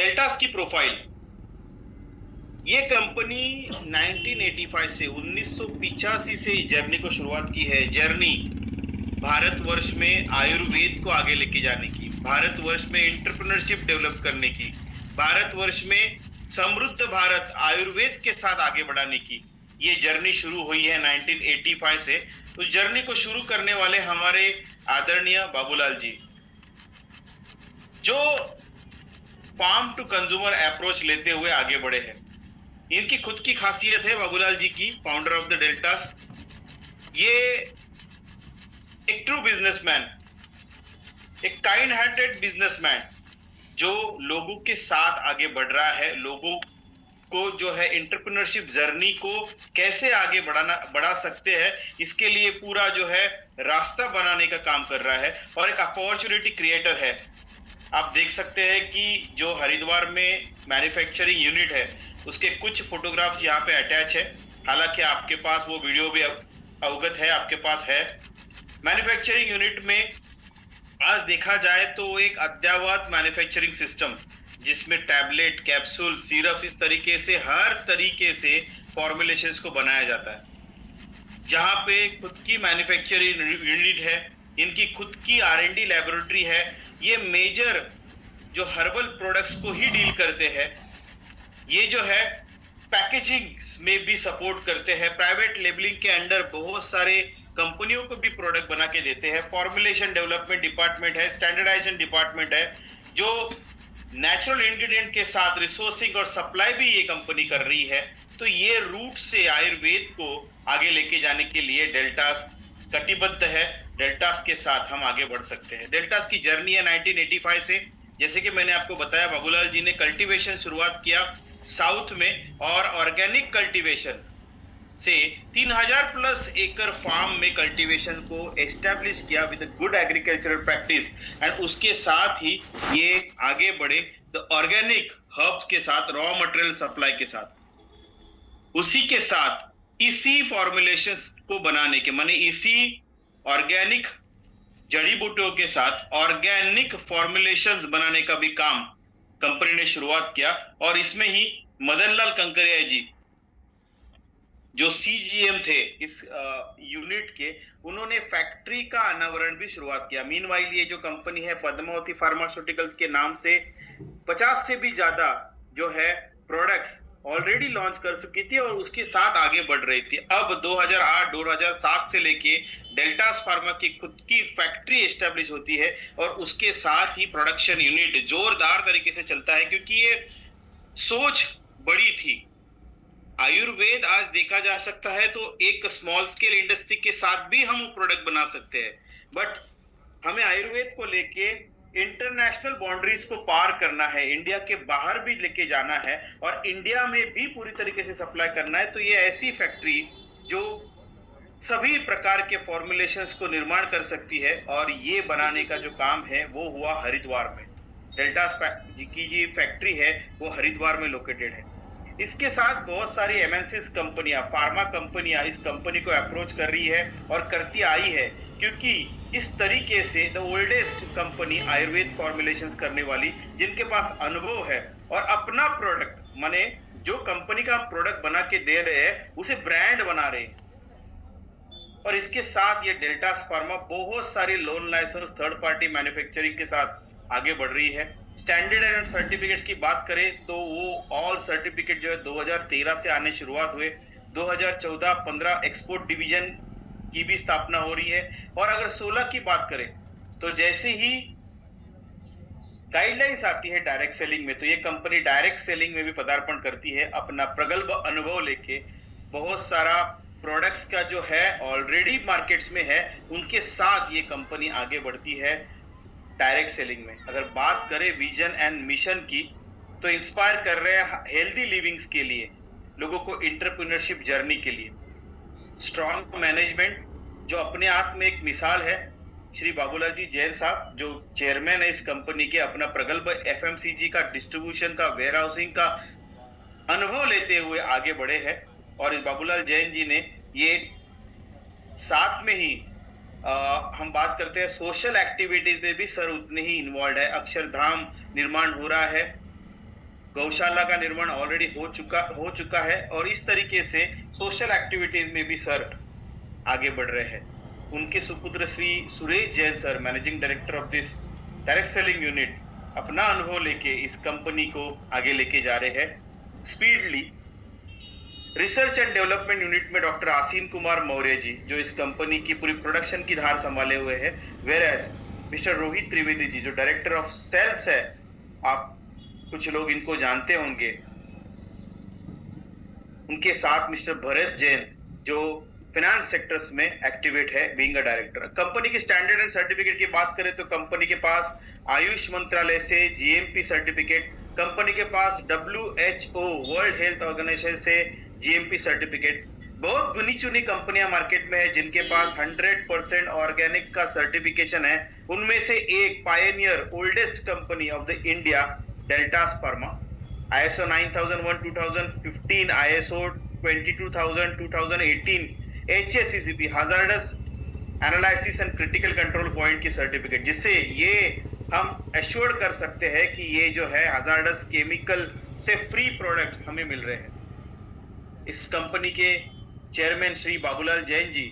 Deltas की profile. ये company 1985 से 1985 से जर्नी को शुरुआत की है। जर्नी भारतवर्ष में आयुर्वेद को आगे लेके जाने की, भारतवर्ष में एंटरप्रेन्योरशिप डेवलप करने की, भारतवर्ष में समृद्ध भारत आयुर्वेद के साथ आगे बढ़ाने की ये जर्नी शुरू हुई है 1985 से। तो जर्नी को शुरू करने वाले हमारे आदरणीय बाबूलाल जी, जो फार्म टू कंज्यूमर अप्रोच लेते हुए आगे बढ़े हैं। इनकी खुद की खासियत है बाबूलाल जी की, फाउंडर ऑफ द डेल्टास। ये एक ट्रू बिजनेसमैन, एक काइंड हार्टेड बिजनेसमैन जो लोगों के साथ आगे बढ़ रहा है, लोगों को जो है एंटरप्रेन्योरशिप जर्नी को कैसे आगे बढ़ा सकते हैं, इसके लिए पूरा जो है रास्ता बनाने का काम कर रहा है और एक अपॉर्चुनिटी क्रिएटर है। आप देख सकते हैं कि जो हरिद्वार में मैन्युफैक्चरिंग यूनिट है उसके कुछ फोटोग्राफ्स यहाँ पे अटैच है। हालांकि आपके पास वो वीडियो भी अवगत है, आपके पास है। मैन्युफैक्चरिंग यूनिट में आज देखा जाए तो एक अद्ययावत मैन्युफैक्चरिंग सिस्टम जिसमें टैबलेट, कैप्सूल, सिरप्स, इस तरीके से हर तरीके से फॉर्मुलेशंस को बनाया जाता है। जहां पे खुद की मैन्युफैक्चरिंग यूनिट है, इनकी खुद की R&D लैबोरेटरी है। ये मेजर जो हर्बल प्रोडक्ट्स को ही डील करते हैं। ये जो है पैकेजिंग में भी सपोर्ट करते हैं। प्राइवेट लेबलिंग के अंडर बहुत सारे कंपनियों को भी प्रोडक्ट बना के देते हैं। फॉर्मुलेशन डेवलपमेंट डिपार्टमेंट है, स्टैंडर्डाइजेशन डिपार्टमेंट है, जो नेचुरल इंग्रेडिएंट के साथ रिसोर्सिंग और सप्लाई भी ये कंपनी कर रही है। तो ये रूट से आयुर्वेद को आगे लेके जाने के लिए डेल्टास कटिबद्ध है। डेल्टास के साथ हम आगे बढ़ सकते हैं। डेल्टास की जर्नी है 1985 से। जैसे कि मैंने आपको बताया, बाबूलाल जी ने कल्टीवेशन शुरुआत किया साउथ में और ऑर्गेनिक कल्टीवेशन से 3000 प्लस एकड़ फार्म में कल्टीवेशन को एस्टैब्लिश किया with good agricultural practice. And उसके साथ ही ये आगे बढ़े द ऑर्गेनिक हर्ब्स के साथ, रॉ मटेरियल सप्लाई के साथ। उसी के साथ इसी फॉर्मुलेशंस को बनाने के, माने इसी ऑर्गेनिक जड़ी बूटियों के साथ ऑर्गेनिक फॉर्मुलेशंस बनाने का भी काम कंपनी ने शुरुआत किया। और इसमें ही मदन लाल कंकरिया जी जो CGM थे इस यूनिट के, उन्होंने फैक्ट्री का अनावरण भी शुरुआत किया। मीनवाइल ये जो कंपनी है पद्मावती फार्मास्यूटिकल्स के नाम से 50 से भी ज्यादा जो है प्रोडक्ट्स ऑलरेडी लॉन्च कर चुकी थी और उसके साथ आगे बढ़ रही थी। अब 2008-2007 से लेके डेल्टास फार्मा की खुद की फैक्ट्री एस्टेब्लिश होती है और उसके साथ ही प्रोडक्शन यूनिट जोरदार तरीके से चलता है, क्योंकि ये सोच बड़ी थी। आयुर्वेद आज देखा जा सकता है तो एक स्मॉल स्केल इंडस्ट्री के साथ भी हम प्रोडक्ट बना सकते हैं, बट हमें आयुर्वेद को लेके इंटरनेशनल बाउंड्रीज को पार करना है, इंडिया के बाहर भी लेके जाना है और इंडिया में भी पूरी तरीके से सप्लाई करना है। तो ये ऐसी फैक्ट्री जो सभी प्रकार के फॉर्मुलेशंस को निर्माण कर सकती है और ये बनाने का जो काम है वो हुआ हरिद्वार में। डेल्टास की जी फैक्ट्री है वो हरिद्वार में लोकेटेड है। इसके साथ बहुत सारी MNCs कंपनियां, फार्मा कंपनियां इस कंपनी को अप्रोच कर रही है और करती आई है, क्योंकि इस तरीके से the oldest company Ayurveda formulations करने वाली, जिनके पास अनुभव है और अपना प्रोडक्ट, माने जो कंपनी का प्रोडक्ट बना के दे रहे हैं उसे ब्रांड बना रहे हैं। और इसके साथ ये डेल्टास फार्मा बहुत सारी loan license third party manufacturing के साथ आगे बढ़ रही है। स्टैंडर्ड एंड सर्टिफिकेट्स की बात करें तो वो ऑल सर्टिफिकेट जो है 2013 से आने शुरुआत हुए। 2014-15 एक्सपोर्ट डिवीजन की भी स्थापना हो रही है। और अगर 16 की बात करें तो जैसे ही गाइडलाइंस आती है डायरेक्ट सेलिंग में, तो ये कंपनी डायरेक्ट सेलिंग में भी पदार्पण करती है। अपना प्रगल्भ अनुभव लेके बहुत सारा प्रोडक्ट्स का जो है ऑलरेडी मार्केट्स में है, उनके साथ ये कंपनी आगे बढ़ती है डायरेक्ट सेलिंग में। अगर बात करें विजन एंड मिशन की, तो इंस्पायर कर रहे हैं हेल्दी लिविंग्स के लिए, लोगों को एंटरप्रेन्योरशिप जर्नी के लिए। स्ट्रॉन्ग मैनेजमेंट जो अपने आप में एक मिसाल है, श्री बाबूलाल जी जैन साहब जो चेयरमैन है इस कंपनी के, अपना प्रगल्भ FMCG का, डिस्ट्रीब्यूशन का, वेयर हाउसिंग का अनुभव लेते हुए आगे बढ़े हैं। और इस बाबूलाल जैन जी ने ये साथ में ही हम बात करते हैं सोशल एक्टिविटीज में भी सर उतने ही इन्वॉल्व है। अक्षरधाम निर्माण हो रहा है, गौशाला का निर्माण ऑलरेडी हो चुका है और इस तरीके से सोशल एक्टिविटीज में भी सर आगे बढ़ रहे हैं। उनके सुपुत्र Shri Suresh Jain sir, managing director of this direct selling unit, अपना अनुभव लेके इस कंपनी को आगे लेके जा रहे हैं speedily. Research and development unit में डॉक्टर आसीन कुमार मौर्य जी, जो इस कंपनी की पूरी प्रोडक्शन की धार संभाले हुए हैं, whereas mister Rohit Trivedi ji, जो डायरेक्टर ऑफ सेल्स है, आप कुछ लोग इनको जानते होंगे। उनके साथ मिस्टर भरत जैन, जो फाइनेंस सेक्टर्स में एक्टिवेट है, बीइंग अ डायरेक्टर। कंपनी की स्टैंडर्ड एंड सर्टिफिकेट की बात करें तो कंपनी के पास आयुष मंत्रालय से जीएमपी सर्टिफिकेट, कंपनी के पास WHO वर्ल्ड हेल्थ ऑर्गेनाइजेशन से जीएमपी सर्टिफिकेट। बहुत गुनी चुनी कंपनियां मार्केट में है जिनके पास 100% ऑर्गेनिक का सर्टिफिकेशन है। उनमें से एक Pioneer oldest company of the India, deltas pharma, ISO 9001 2015, ISO 22000 2018, HACCP hazardous analysis and critical control point की सर्टिफिकेट, जिससे ये हम एश्योर कर सकते हैं कि ये जो है हजार्डस केमिकल से फ्री प्रोडक्ट हमें मिल रहे हैं। इस कंपनी के चेयरमैन श्री बाबूलाल जैन जी,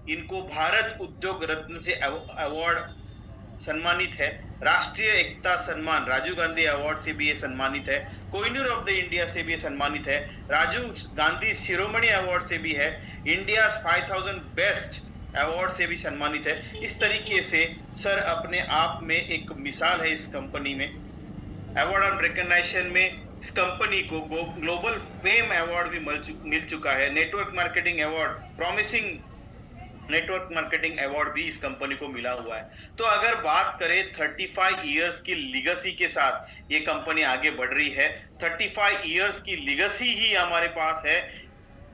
इनको भारत उद्योग रत्न से अवार्ड सम्मानित है। राष्ट्रीय एकता सम्मान राजीव गांधी अवार्ड से भी ये सम्मानित है। कोहिनूर ऑफ द इंडिया से भी ये सम्मानित है। राजीव गांधी शिरोमणि अवार्ड से भी है। इंडिया 5000 बेस्ट अवार्ड से भी सम्मानित है। इस तरीके से सर अपने आप में एक मिसाल है इस कंपनी में। अवार्ड ऑन रिकॉग्निशन में इस कंपनी को ग्लोबल फेम अवार्ड भी मिल चुका है। Network marketing award, promising network marketing award भी इस कंपनी को मिला हुआ है। तो अगर बात करें 35 इयर्स की लीगेसी के साथ ये कंपनी आगे बढ़ रही है। 35 इयर्स की लीगेसी ही हमारे पास है,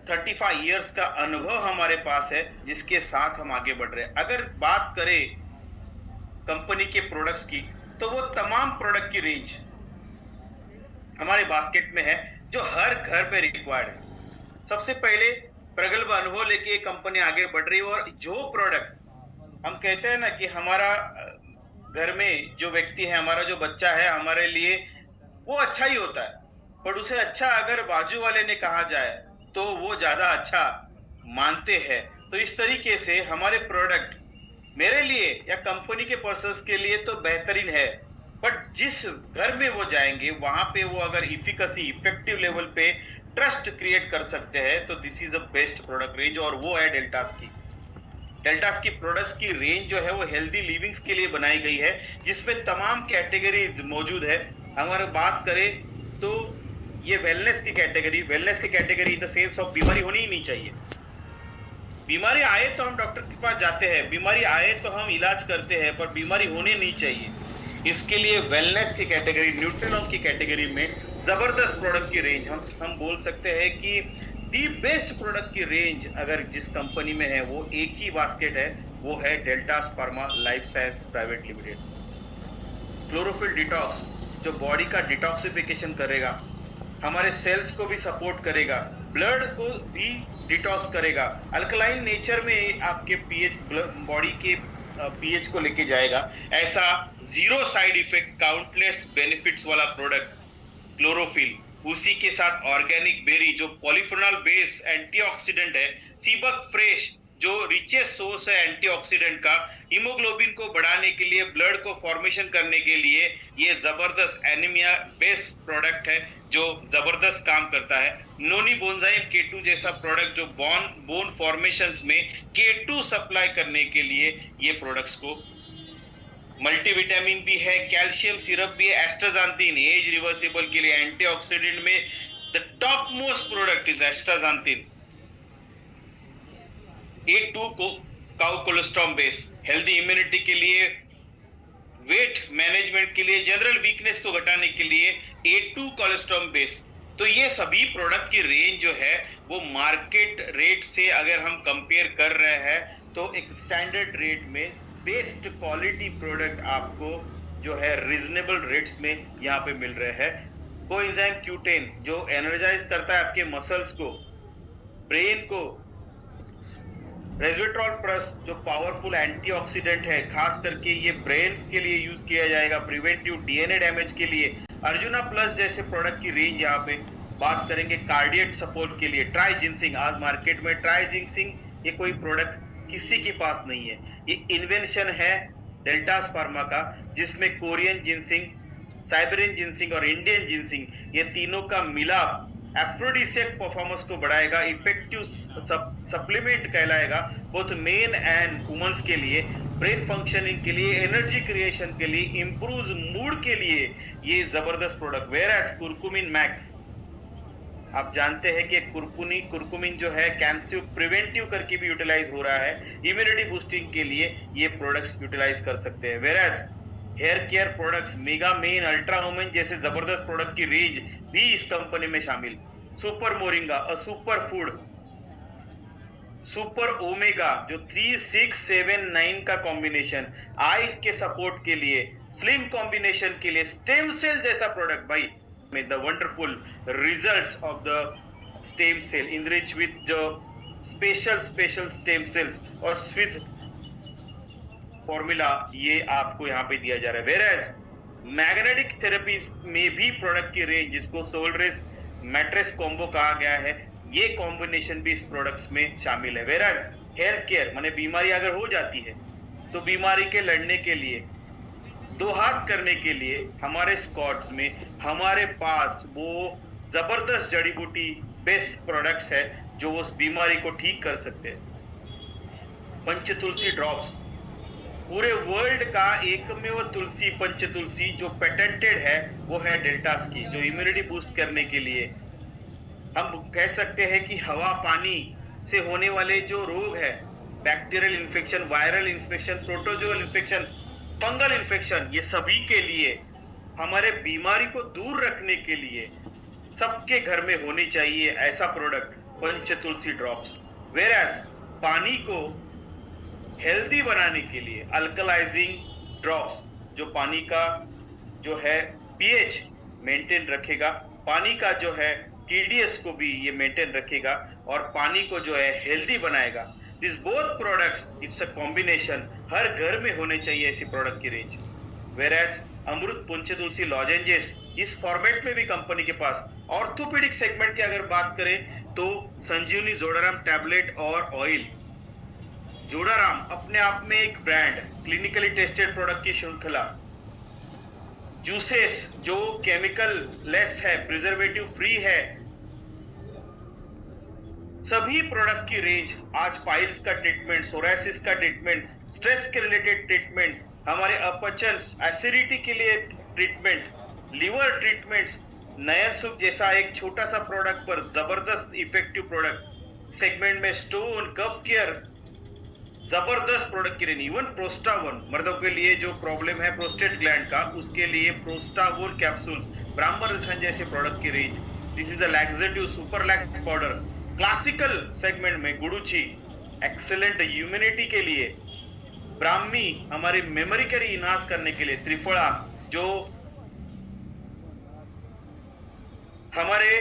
35 इयर्स का अनुभव हमारे पास है, जिसके साथ हम आगे बढ़ रहे हैं। अगर बात करें कंपनी के प्रोडक्ट्स की, तो वो तमाम प्रोडक्ट की रेंज हमारे बास्केट में है जो हर घर में रिक्वायर्ड है। सबसे पहले प्रगल्भ अनुभव लेके ये कंपनी आगे बढ़ रही है और जो प्रोडक्ट हम कहते हैं ना कि हमारा घर में जो व्यक्ति है, हमारा जो बच्चा है, हमारे लिए वो अच्छा ही होता है, पर उसे अच्छा अगर बाजू वाले ने कहा जाए तो वो ज्यादा अच्छा मानते हैं। तो इस तरीके से हमारे प्रोडक्ट मेरे लिए या कंपनी के पर्सन्स के लिए तो बेहतरीन है, बट जिस घर में वो जाएंगे वहां पे वो अगर इफेक्टिव लेवल पे ट्रस्ट क्रिएट कर सकते हैं, तो this is a best product range, और वो है डेल्टास की। डेल्टास की प्रोडक्ट्स की रेंज जो है वो हेल्दी लिविंग्स के लिए बनाई गई है, जिसमें तमाम कैटेगरीज मौजूद है। अगर बात करें तो ये वेलनेस की category in the sense of बीमारी होनी ही नहीं चाहिए। बीमारी आए तो हम डॉक्टर के पास जाते हैं, बीमारी आए तो हम इलाज करते हैं, पर बीमारी होनी नहीं चाहिए। इसके लिए वेलनेस की कैटेगरी, न्यूट्रिलॉन की कैटेगरी में जबरदस्त प्रोडक्ट की रेंज हम बोल सकते हैं कि दी बेस्ट प्रोडक्ट की रेंज अगर जिस कंपनी में है वो एक ही बास्केट है, वो है deltas pharma life science private limited. Chlorophyll detox जो बॉडी का डिटॉक्सिफिकेशन करेगा, हमारे सेल्स को भी सपोर्ट करेगा, ब्लड को भी डिटॉक्स करेगा, अल्कलाइन नेचर में आपके बॉडी के पीएच को लेके जाएगा। ऐसा zero side effect, countless benefits वाला प्रोडक्ट क्लोरोफिल, उसी के साथ ऑर्गेनिक बेरी जो पॉलीफेनॉल बेस एंटीऑक्सीडेंट है, सीबक फ्रेश जो रिचेस्ट सोर्स है एंटीऑक्सीडेंट का, हीमोग्लोबिन को बढ़ाने के लिए, ब्लड को फॉर्मेशन करने के लिए ये जबरदस्त एनीमिया बेस्ड प्रोडक्ट है जो जबरदस्त काम करता है। नोनी बोन्जाइम K2 जैसा प्रोडक्ट जो बोन फॉर्मेशंस में K2 सप्लाई करने के लिए ये प्रोडक्ट्स को, मल्टीविटामिन भी है, कैल्शियम सिरप भी है, एस्ट्राजांथिन एज रिवर्सिबल के लिए, एंटीऑक्सीडेंट में the top most product is astaxanthin. A2 को cow cholesterol base, healthy immunity के लिए, वेट मैनेजमेंट के लिए, जनरल वीकनेस को घटाने के लिए A2 कोलेस्ट्रॉल बेस। तो ये सभी प्रोडक्ट की रेंज जो है वो मार्केट रेट से अगर हम कंपेयर कर रहे हैं तो एक स्टैंडर्ड रेट में बेस्ट क्वालिटी प्रोडक्ट आपको जो है रीजनेबल रेट्स में यहाँ पे मिल रहे हैं। कोएंजाइम Q10 जो एनर्जाइज करता है आपके मसल्स को, ब्रेन को, रेस्वेट्रॉल प्लस जो पावरफुल एंटीऑक्सीडेंट है, खास करके ये ब्रेन के लिए यूज किया जाएगा, प्रिवेंटिव डीएनए डैमेज के लिए, अर्जुना प्लस जैसे प्रोडक्ट की रेंज यहाँ पे बात करेंगे कार्डियक सपोर्ट के लिए। ट्राइजिनसिंग, आज मार्केट में ट्राइजिनसिंग ये कोई प्रोडक्ट किसी के पास नहीं है, ये इन्वेंशन है डेल्टास फार्मा का, जिसमें कोरियन जिनसिंग, साइबेरियन जिनसिंग और इंडियन जिनसिंग ये तीनों का मिलाप एफ्रोडिसियक परफॉर्मेंस को बढ़ाएगा, इफेक्टिव सप्लीमेंट कहलाएगा बोथ मेन एंड वुमेन्स के लिए, ब्रेन फंक्शनिंग के लिए, एनर्जी क्रिएशन के लिए, इंप्रूव मूड के लिए ये जबरदस्त product. Whereas curcumin max, आप जानते हैं कि कुरकुमिन जो है कैंसर प्रिवेंटिव करके भी यूटिलाइज हो रहा है, इम्यूनिटी बूस्टिंग के लिए ये प्रोडक्ट्स यूटिलाइज कर सकते हैं। Whereas hair care products, mega men, ultra women जैसे जबरदस्त प्रोडक्ट की रेंज भी इस कंपनी में शामिल। Super moringa, a super food, super omega जो 3, 6, 7, 9 का कॉम्बिनेशन, आई के सपोर्ट के लिए, स्लिम कॉम्बिनेशन के लिए, स्टेम सेल जैसा प्रोडक्ट भाई में the wonderful results of the stem cell enrich with जो स्पेशल स्टेम सेल्स और स्विच फॉर्मूला ये आपको यहाँ पे दिया जा रहा है। वेयरएज मैग्नेटिक थेरेपी में भी प्रोडक्ट की रेंज, जिसको सोलरेस मैट्रेस कॉम्बो कहा गया है, ये कॉम्बिनेशन भी इस प्रोडक्ट्स में शामिल है। वेयरएज हेयर केयर माने बीमारी अगर हो जाती है तो बीमारी के लड़ने के लिए, दो हाथ करने के लिए हमारे स्कॉट्स में हमारे पास वो जबरदस्त जड़ी बूटी बेस्ट प्रोडक्ट्स है जो उस बीमारी को ठीक कर सकते हैं। पंचतुलसी ड्रॉप्स, पूरे वर्ल्ड का एकमेव तुलसी, पंचतुलसी जो पेटेंटेड है वो है डेल्टास की, जो इम्यूनिटी बूस्ट करने के लिए। हम कह सकते हैं कि हवा पानी से होने वाले जो रोग है, bacterial infection, viral infection, protozoal infection, fungal infection, ये सभी के लिए हमारे बीमारी को दूर रखने के लिए सबके घर में होनी चाहिए ऐसा प्रोडक्ट पंचतुलसी ड्रॉप्स। वेयरएज पानी को हेल्दी बनाने के लिए अल्कलाइजिंग ड्रॉप्स, जो पानी का जो है पीएच मेंटेन रखेगा, पानी का जो है टीडीएस को भी ये मेंटेन रखेगा और पानी को जो है हेल्दी बनाएगा। This both products it's a combination, हर घर में होने चाहिए ऐसी प्रोडक्ट की रेंज। वेयरएज अमृत पंचतुलसी लॉजेंजेस, इस फॉर्मेट में भी कंपनी के पास। ऑर्थोपेडिक सेगमेंट की अगर बात करें तो संजीवनी जोड़ाराम टैबलेट और ऑयल। जोड़ाराम अपने आप में एक ब्रांड, क्लिनिकली टेस्टेड प्रोडक्ट की श्रृंखला। जूसेस जो केमिकल लेस है, प्रिजर्वेटिव फ्री है, सभी प्रोडक्ट की रेंज। आज पाइल्स का ट्रीटमेंट, सोरायसिस का ट्रीटमेंट, स्ट्रेस के रिलेटेड ट्रीटमेंट, हमारे अपचन एसिडिटी के लिए ट्रीटमेंट, लिवर ट्रीटमेंट्स, नयन सुख जैसा एक छोटा सा प्रोडक्ट पर जबरदस्त इफेक्टिव प्रोडक्ट सेगमेंट में, स्टोन कफ केयर जबरदस्त प्रोडक्ट की रेंज। इवन प्रोस्टावोन, मर्दों के लिए जो प्रॉब्लम है प्रोस्टेट ग्लैंड का, उसके लिए प्रोस्टावोन कैप्सूल्स, ब्राह्मण रसायन जैसे प्रोडक्ट की range. This is a laxative super lakhs powder. Classical segment में गुडुची एक्सेलेंट इम्यूनिटी के लिए, ब्राह्मी हमारी मेमोरी के इनहांस करने के लिए, त्रिफला जो हमारे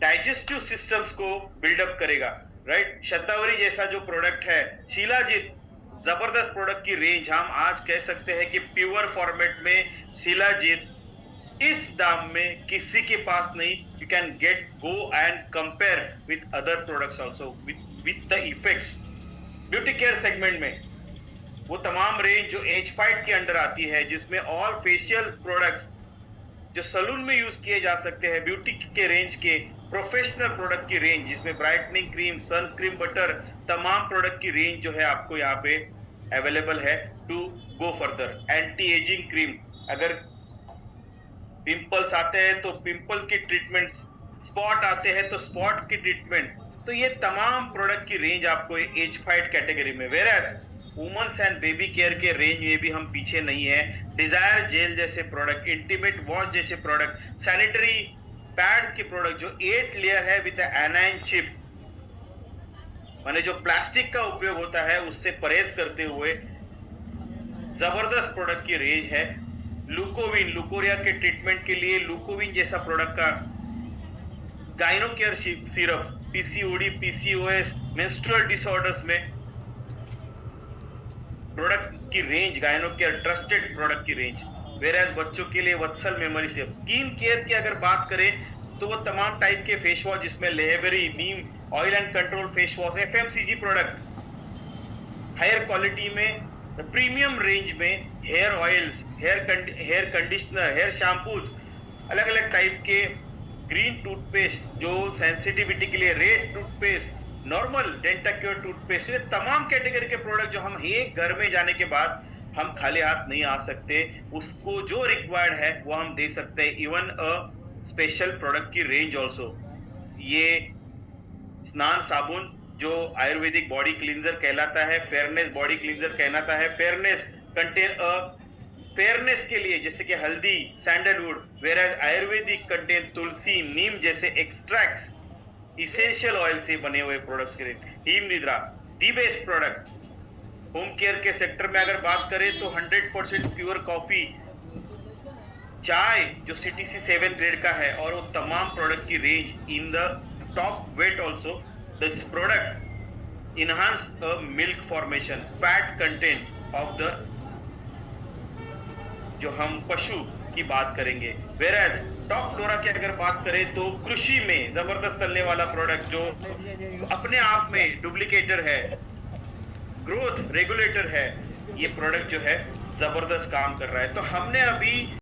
डाइजेस्टिव सिस्टम्स को बिल्डअप करेगा, राइट। शतावरी जैसा जो प्रोडक्ट है, शिलाजीत जबरदस्त प्रोडक्ट की रेंज। हम आज कह सकते हैं कि प्योर फॉर्मेट में शिलाजीत इस दाम में किसी के पास नहीं। You can get go and compare with other products also with the effects. Beauty care segment में वो तमाम रेंज जो एज फाइट के अंडर आती है, जिसमें ऑल फेशियल प्रोडक्ट्स जो सलून में यूज किए जा सकते हैं, ब्यूटी के रेंज के प्रोफेशनल प्रोडक्ट की रेंज, जिसमें ब्राइटनिंग क्रीम, सनस्क्रीन, बटर, तमाम प्रोडक्ट की रेंज जो है आपको यहाँ पे अवेलेबल है। To go further, anti ageing cream, अगर पिंपल्स आते हैं तो पिंपल की ट्रीटमेंट, स्पॉट आते हैं तो स्पॉट की ट्रीटमेंट, तो ये तमाम प्रोडक्ट की रेंज आपको एज फाइट कैटेगरी में। Whereas women's and baby care के रेंज में भी हम पीछे नहीं है। डिजायर जेल जैसे प्रोडक्ट, इंटीमेट वॉश जैसे प्रोडक्ट, सैनिटरी पैड के प्रोडक्ट जो 8 लेयर है विद एनाइन चिप, माने जो प्लास्टिक का उपयोग होता है उससे परहेज करते हुए जबरदस्त प्रोडक्ट की रेंज है। लुकोविन, लुकोरिया के ट्रीटमेंट के लिए लुकोविन जैसा प्रोडक्ट का, gyno care syrup, PCOD, PCOS, menstrual disorders में प्रोडक्ट की range, gyno care trusted product की रेंज। वेयर बच्चों के लिए वत्सल मेमोरी सेव। स्किन केयर की अगर बात करें तो वो तमाम टाइप के फेस वॉश जिसमें लेहबरी, neem oil and control face wash, FMCG product, higher quality में प्रीमियम रेंज में hair oils, hair conditioner, hair shampoos, अलग अलग टाइप के ग्रीन टूथपेस्ट जो सेंसिटिविटी के लिए, रेड टूथपेस्ट, नॉर्मल डेंटाक्योर टूथपेस्ट, ये तमाम कैटेगरी के प्रोडक्ट जो हम एक घर में जाने के बाद हम खाली हाथ नहीं आ सकते, उसको जो रिक्वायर्ड है वो हम दे सकते हैं। इवन अ स्पेशल प्रोडक्ट की रेंज ऑल्सो। ये स्नान साबुन जो आयुर्वेदिक बॉडी क्लींजर कहलाता है, फेयरनेस बॉडी क्लींजर कहलाता है, फेयरनेस कंटेन फेयरनेस के लिए जैसे कि हल्दी, सैंडलवुड, वेयर आयुर्वेदिक कंटेन तुलसी, नीम जैसे एक्सट्रैक्ट्स, इसेंशियल ऑयल से बने हुए प्रोडक्ट्स के लिए, हीम निद्रा, T based product. Home care के सेक्टर में अगर बात करें तो 100% प्योर कॉफी, चाय जो CTC 7 ग्रेड का है, और वो तमाम प्रोडक्ट की range in the top weight also. This product enhance milk formation, fat content of the, जो हम पशु की बात करेंगे। वेराज टॉप फ्लोरा की अगर बात करें तो कृषि में जबरदस्त चलने वाला प्रोडक्ट जो अपने आप में डुप्लीकेटर है, ग्रोथ रेगुलेटर है, ये प्रोडक्ट जो है जबरदस्त काम कर रहा है। तो हमने अभी